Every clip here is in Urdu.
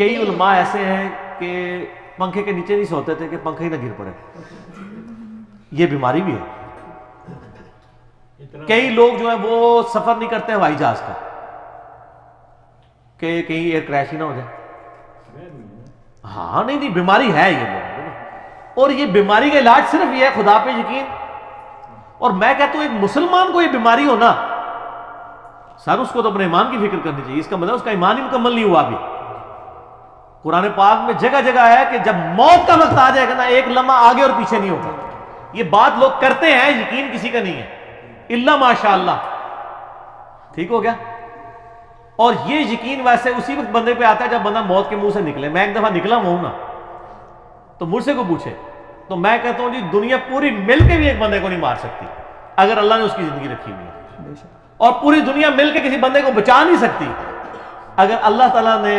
کئی علماء ایسے ہیں کہ پنکھے کے نیچے نہیں سوتے تھے کہ پنکھا ہی نہ گر پڑے، یہ بیماری بھی ہے۔ کئی لوگ جو ہے وہ سفر نہیں کرتے ہوائی جہاز کا کہ کہیں ایئر کریش ہی نہ ہو جائے۔ ہاں نہیں بیماری ہے یہ لوگ، اور یہ بیماری کا علاج صرف یہ ہے خدا پہ یقین۔ اور میں کہتا ہوں ایک مسلمان کو یہ بیماری ہونا، سر اس کو تو اپنے ایمان کی فکر کرنی چاہیے، اس کا مطلب اس کا ایمان ہی مکمل نہیں ہوا ابھی۔ قرآن پاک میں جگہ جگہ ہے کہ جب موت کا وقت آ جائے گا نا، ایک لمحہ آگے اور پیچھے نہیں ہوگا۔ یہ بات لوگ کرتے ہیں، یقین کسی کا نہیں ہے الا ماشاء اللہ، ٹھیک ہو گیا۔ اور یہ یقین ویسے اسی وقت بندے پہ آتا ہے جب بندہ موت کے منہ سے نکلے۔ میں ایک دفعہ نکلا ہوں نا، تو مجھ سے کو پوچھے تو میں کہتا ہوں جی دنیا پوری مل کے بھی ایک بندے کو نہیں مار سکتی اگر اللہ نے اس کی زندگی رکھی ہوئی ہے، اور پوری دنیا مل کے کسی بندے کو بچا نہیں سکتی اگر اللہ تعالیٰ نے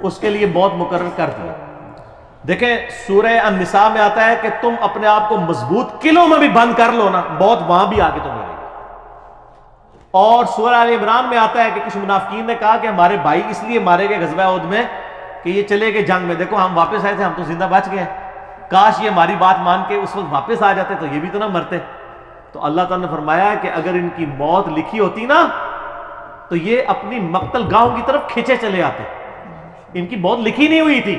اس کے لیے موت مقرر کر دیا۔ دیکھیں سورہ النساء میں آتا ہے کہ تم اپنے آپ کو مضبوط قلعوں میں بھی بند کر لو نا، موت وہاں بھی آ کے تمہیں لے گی۔ اور سورہ آل عمران میں آتا ہے کہ کچھ منافقین نے کہا کہ ہمارے بھائی اس لیے مارے گئے غزوہ احد میں کہ یہ چلے گئے جنگ میں، دیکھو ہم واپس آئے تھے، ہم تو زندہ بچ گئے ہیں، کاش یہ ہماری بات مان کے اس وقت واپس آ جاتے تو یہ بھی تو نہ مرتے۔ تو اللہ تعالیٰ نے فرمایا کہ اگر ان کی موت لکھی ہوتی نا تو یہ اپنی مقتل گاہوں کی طرف کھینچے چلے آتے، ان کی موت لکھی نہیں ہوئی تھی۔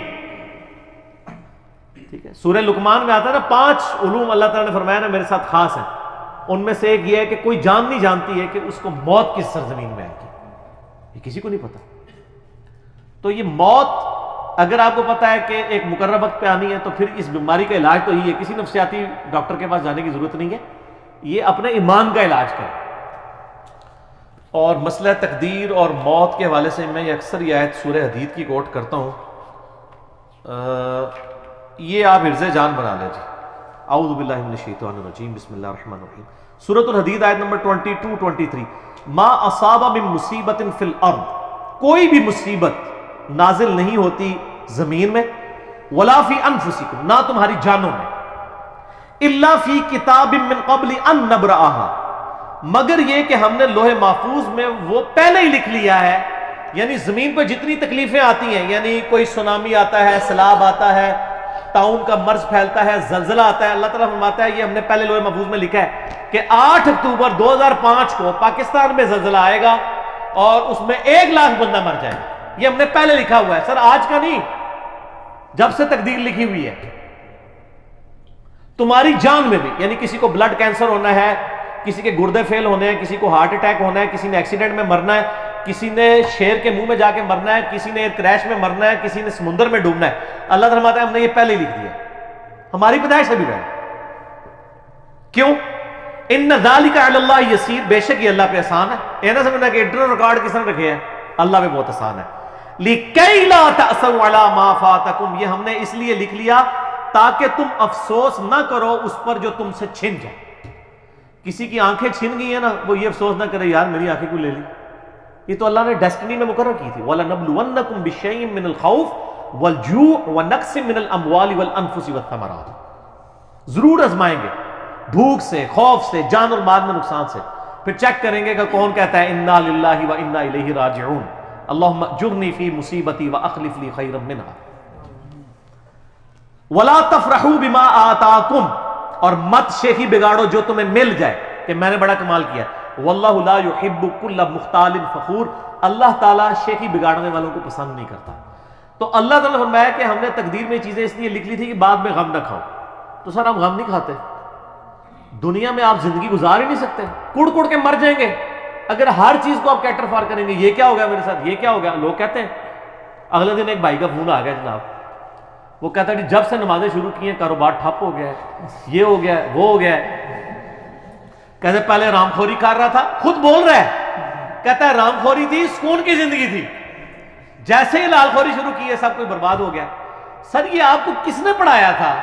ٹھیک ہے، سورہ لقمان میں آتا ہے نا 5 علوم اللہ تعالیٰ نے فرمایا نا میرے ساتھ خاص ہیں، ان میں سے ایک یہ ہے کہ کوئی جان نہیں جانتی ہے کہ اس کو موت کس سرزمین میں آئے گی، یہ کسی کو نہیں پتا۔ تو یہ موت اگر آپ کو پتا ہے کہ ایک مقررہ وقت پہ آنی ہے تو پھر اس بیماری کا علاج تو یہی ہے، کسی نفسیاتی ڈاکٹر کے پاس جانے کی ضرورت نہیں ہے، یہ اپنے ایمان کا علاج کریں۔ اور مسئلہ تقدیر اور موت کے حوالے سے میں اکثر یہ آیت سورہ حدید کی کوٹ کرتا ہوں، یہ آپ حرز جان بنا لیں جی۔ اعوذ باللہ من الشیطان الرجیم، بسم اللہ الرحمن الرحیم۔ سورۃ الحدید آیت نمبر 22-23، ما اصاب من مصیبت فی الارض، کوئی بھی مصیبت نازل نہیں ہوتی زمین میں، ولا فی انفسکم، نہ تمہاری جانوں میں، الا فی کتاب من قبل ان نبرأہا، مگر یہ کہ ہم نے لوح محفوظ میں وہ پہلے ہی لکھ لیا ہے۔ یعنی زمین پہ جتنی تکلیفیں آتی ہیں، یعنی کوئی سونامی آتا ہے، سیلاب آتا ہے، طاعون کا مرض پھیلتا ہے، زلزلہ آتا ہے، اللہ تعالیٰ فرماتا ہے یہ ہم نے پہلے لوح محفوظ میں لکھا ہے کہ 8 اکتوبر 2005 کو پاکستان میں زلزلہ آئے گا اور اس میں 1 لاکھ بندہ مر جائے گا، یہ ہم نے پہلے لکھا ہوا ہے۔ سر آج کا نہیں، جب سے تقدیر لکھی ہوئی ہے۔ تمہاری جان میں بھی، یعنی کسی کو بلڈ کینسر ہونا ہے، کسی کے گردے فیل ہونے ہیں، کسی کو ہارٹ اٹیک ہونا ہے، کسی نے ایکسیڈنٹ میں مرنا ہے، کسی نے شیر کے منہ میں جا کے مرنا ہے، کسی نے کریش میں مرنا ہے، کسی نے سمندر میں ڈوبنا ہے، اللہ فرماتا ہے ہم نے یہ پہلے ہی لکھ دیا، ہماری پیدائش ابھی رہے۔ کیوں؟ ان ذالک علی اللہ یسیر، بے شک یہ اللہ پہ آسان ہے۔ یہ نہ سمجھنا کہ انٹرنل ریکارڈ کس نے رکھے ہیں، اللہ پہ بہت آسان ہے۔ لِكَيْ لَا تَأْسَوْا عَلَى مَا فَاتَكُمْ، یہ ہم نے اس لیے لکھ لیا تاکہ تم افسوس نہ کرو اس پر جو تم سے چھن جائے۔ کسی کی آنکھیں چھن گئی ہیں نا، وہ یہ افسوس نہ کرے یار میری آنکھیں کو لے لی، یہ تو اللہ نے ڈیسٹنی میں مقرر کی تھی۔ وَلَنَبْلُوَنَّكُمْ بِشَيْءٍ مِّنَ الْخَوْفِ وَالْجُوعِ وَنَقْصٍ مِّنَ الْأَمْوَالِ وَالْأَنفُسِ وَالثَّمَرَاتِ، ضرور آزمائیں گے، بھوک سے، خوف سے، جان اور مال میں نقصان سے، پھر چیک کریں گے کہ کون کہتا ہے اِنَّا لِلَّهِ وَإِنَّا إِلَيْهِ رَاجِعُونَ، اللہم اجرنی فی مصیبتی واخلف لی خیرا منہا۔ وَلَا تَفْرَحُوا بِمَا آتَاكُمْ، اور مت شیخی بگاڑو جو تمہیں مل جائے کہ میں نے بڑا کمال کیا۔ وَاللَّهُ لَا يُحِبُّ كُلَّ مُخْتَالٍ فَخُورٍ، اللہ تعالیٰ شیخی بگاڑنے والوں کو پسند نہیں کرتا۔ تو اللہ تعالیٰ نے فرمایا کہ ہم نے تقدیر میں چیزیں اس لیے لکھ لی تھی کہ بعد میں غم نہ کھاؤ۔ تو سر ہم غم نہیں کھاتے، دنیا میں آپ زندگی گزار ہی نہیں سکتے، کڑ کڑ کے مر جائیں گے اگر ہر چیز کو آپ کیٹر فار کریں گے۔ یہ کیا ہو گیا میرے ساتھ، یہ کیا ہو گیا، لوگ کہتے ہیں۔ اگلے دن ایک بھائی کا فون آ گیا جناب، وہ کہتا ہے جب سے نمازیں شروع کی ہیں کاروبار ٹھپ ہو گیا ہے، یہ ہو گیا ہے، وہ ہو گیا ہے۔ کہتے پہلے رام خوری کر رہا تھا، خود بول رہا ہے، کہتا ہے رام خوری تھی، سکون کی زندگی تھی، جیسے ہی لال خوری شروع کی ہے سب کچھ برباد ہو گیا۔ سر یہ آپ کو کس نے پڑھایا تھا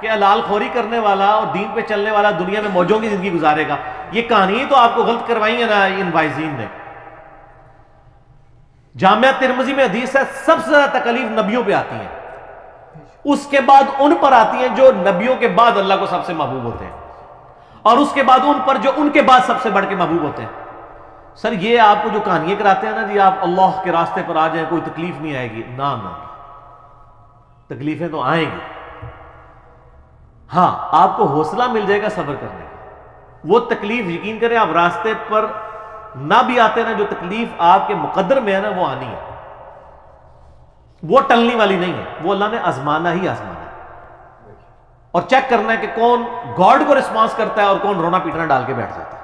کہ لال خوری کرنے والا اور دین پہ چلنے والا دنیا میں موجوں کی زندگی گزارے گا؟ یہ کہانی تو آپ کو غلط کروائی ہے نا ان وائزین نے۔ جامعہ ترمذی میں حدیث ہے سب سے زیادہ تکلیف نبیوں پہ آتی ہیں، اس کے بعد ان پر آتی ہیں جو نبیوں کے بعد اللہ کو سب سے محبوب ہوتے ہیں، اور اس کے بعد ان پر جو ان کے بعد سب سے بڑھ کے محبوب ہوتے ہیں۔ سر یہ آپ کو جو کہانیاں کراتے ہیں نا جی آپ اللہ کے راستے پر آ جائیں کوئی تکلیف نہیں آئے گی، نہ تکلیفیں تو آئیں گی، ہاں آپ کو حوصلہ مل جائے گا صبر کرنے کا۔ وہ تکلیف یقین کریں آپ راستے پر نہ بھی آتے نا، جو تکلیف آپ کے مقدر میں ہے نا وہ آنی ہے، وہ ٹلنے والی نہیں ہے، وہ اللہ نے آزمانا ہی آزمانا ہے، اور چیک کرنا ہے کہ کون گاڈ کو رسپانس کرتا ہے اور کون رونا پیٹنا ڈال کے بیٹھ جاتا ہے۔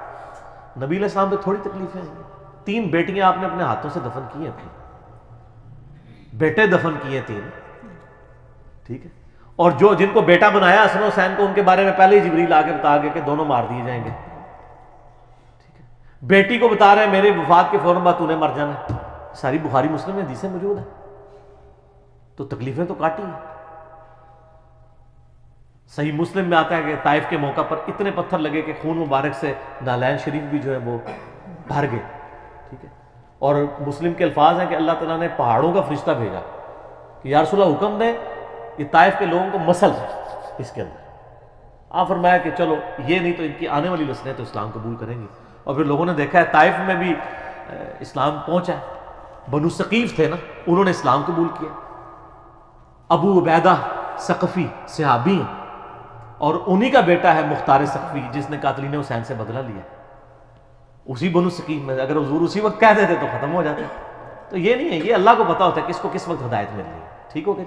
نبی علیہ السلام پہ تھوڑی تکلیفیں ہیں، 3 بیٹیاں آپ نے اپنے ہاتھوں سے دفن کی ہیں، اپنی بیٹے دفن کیے 3، ٹھیک ہے، اور جن کو بیٹا بنایا حسن حسین کو، ان کے بارے میں پہلے ہی جبریل آ کے بتا گیا کہ دونوں مار دیے جائیں گے، ٹھیک ہے، بیٹی کو بتا رہے ہیں میرے وفات کے فوراً بعد تو نے مر جانا ہے، ساری بخاری مسلم میں حدیثیں موجود ہیں، تو تکلیفیں تو کاٹی ہیں۔ صحیح مسلم میں آتا ہے کہ طائف کے موقع پر اتنے پتھر لگے کہ خون مبارک سے نالین شریف بھی جو ہے وہ بھر گئے، ٹھیک ہے، اور مسلم کے الفاظ ہیں کہ اللہ تعالیٰ نے پہاڑوں کا فرشتہ بھیجا کہ یا رسول اللہ حکم دیں یہ طائف کے لوگوں کو مسل اس کے اندر، آپ فرمایا کہ چلو یہ نہیں تو ان کی آنے والی نسلیں تو اسلام قبول کریں گی، اور پھر لوگوں نے دیکھا ہے طائف میں بھی اسلام پہنچا ہے، بنو ثقیف تھے نا انہوں نے اسلام قبول کیا، ابو عبیدہ ثقفی صحابی ہیں، اور انہی کا بیٹا ہے مختار ثقفی جس نے قاتلین حسین سے بدلہ لیا، اسی بنو ثقیف میں، اگر حضور اسی وقت کہہ دیتے تو ختم ہو جاتے، تو یہ نہیں ہے، یہ اللہ کو پتا ہوتا ہے کس کو کس وقت ہدایت مل رہی ہے، ٹھیک ہو گئی۔